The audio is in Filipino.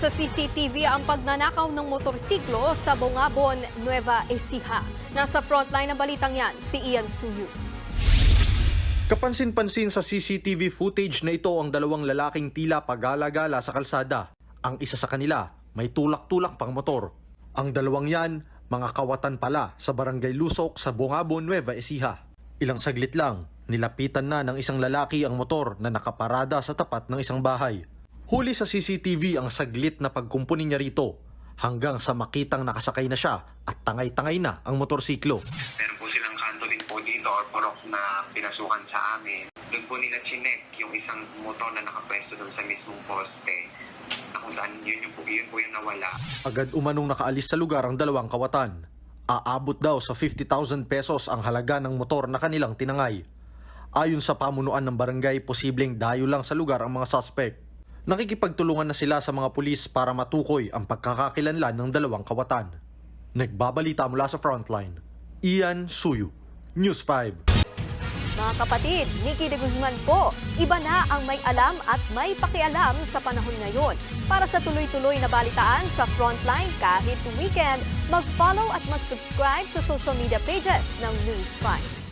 sa CCTV ang pagnanakaw ng motorsiklo sa Bongabon, Nueva Ecija. Nasa frontline ng balitang yan, si Ian Suyu. Kapansin-pansin sa CCTV footage na ito ang dalawang lalaking tila pagala-gala sa kalsada. Ang isa sa kanila, may tulak-tulak pang motor. Ang dalawang yan, mga kawatan pala sa Barangay Lusok sa Bongabon, Nueva Ecija. Ilang saglit lang, nilapitan na ng isang lalaki ang motor na nakaparada sa tapat ng isang bahay. Huli sa CCTV ang saglit na pagkumpuni niya rito hanggang sa makitang nakasakay na siya at tangay-tangay na ang motorsiklo. Meron po silang kanto din po dito or purok na pinasukan sa amin. Doon po nila chinek yung isang motor na nakapwesto doon sa mismong poste na kung saan yun po yung nawala. Agad umanong nakaalis sa lugar ang dalawang kawatan. Aabot daw sa 50,000 pesos ang halaga ng motor na kanilang tinangay. Ayon sa pamunuan ng barangay, posibleng dayo lang sa lugar ang mga suspect. Nakikipagtulungan na sila sa mga pulis para matukoy ang pagkakakilanlan ng dalawang kawatan. Nagbabalita mula sa frontline, Ian Suyu, News 5. Mga kapatid, Nikki de Guzman po, iba na ang may alam at may pakialam sa panahon ngayon. Para sa tuloy-tuloy na balitaan sa Frontline kahit weekend, mag-follow at mag-subscribe sa social media pages ng News 5.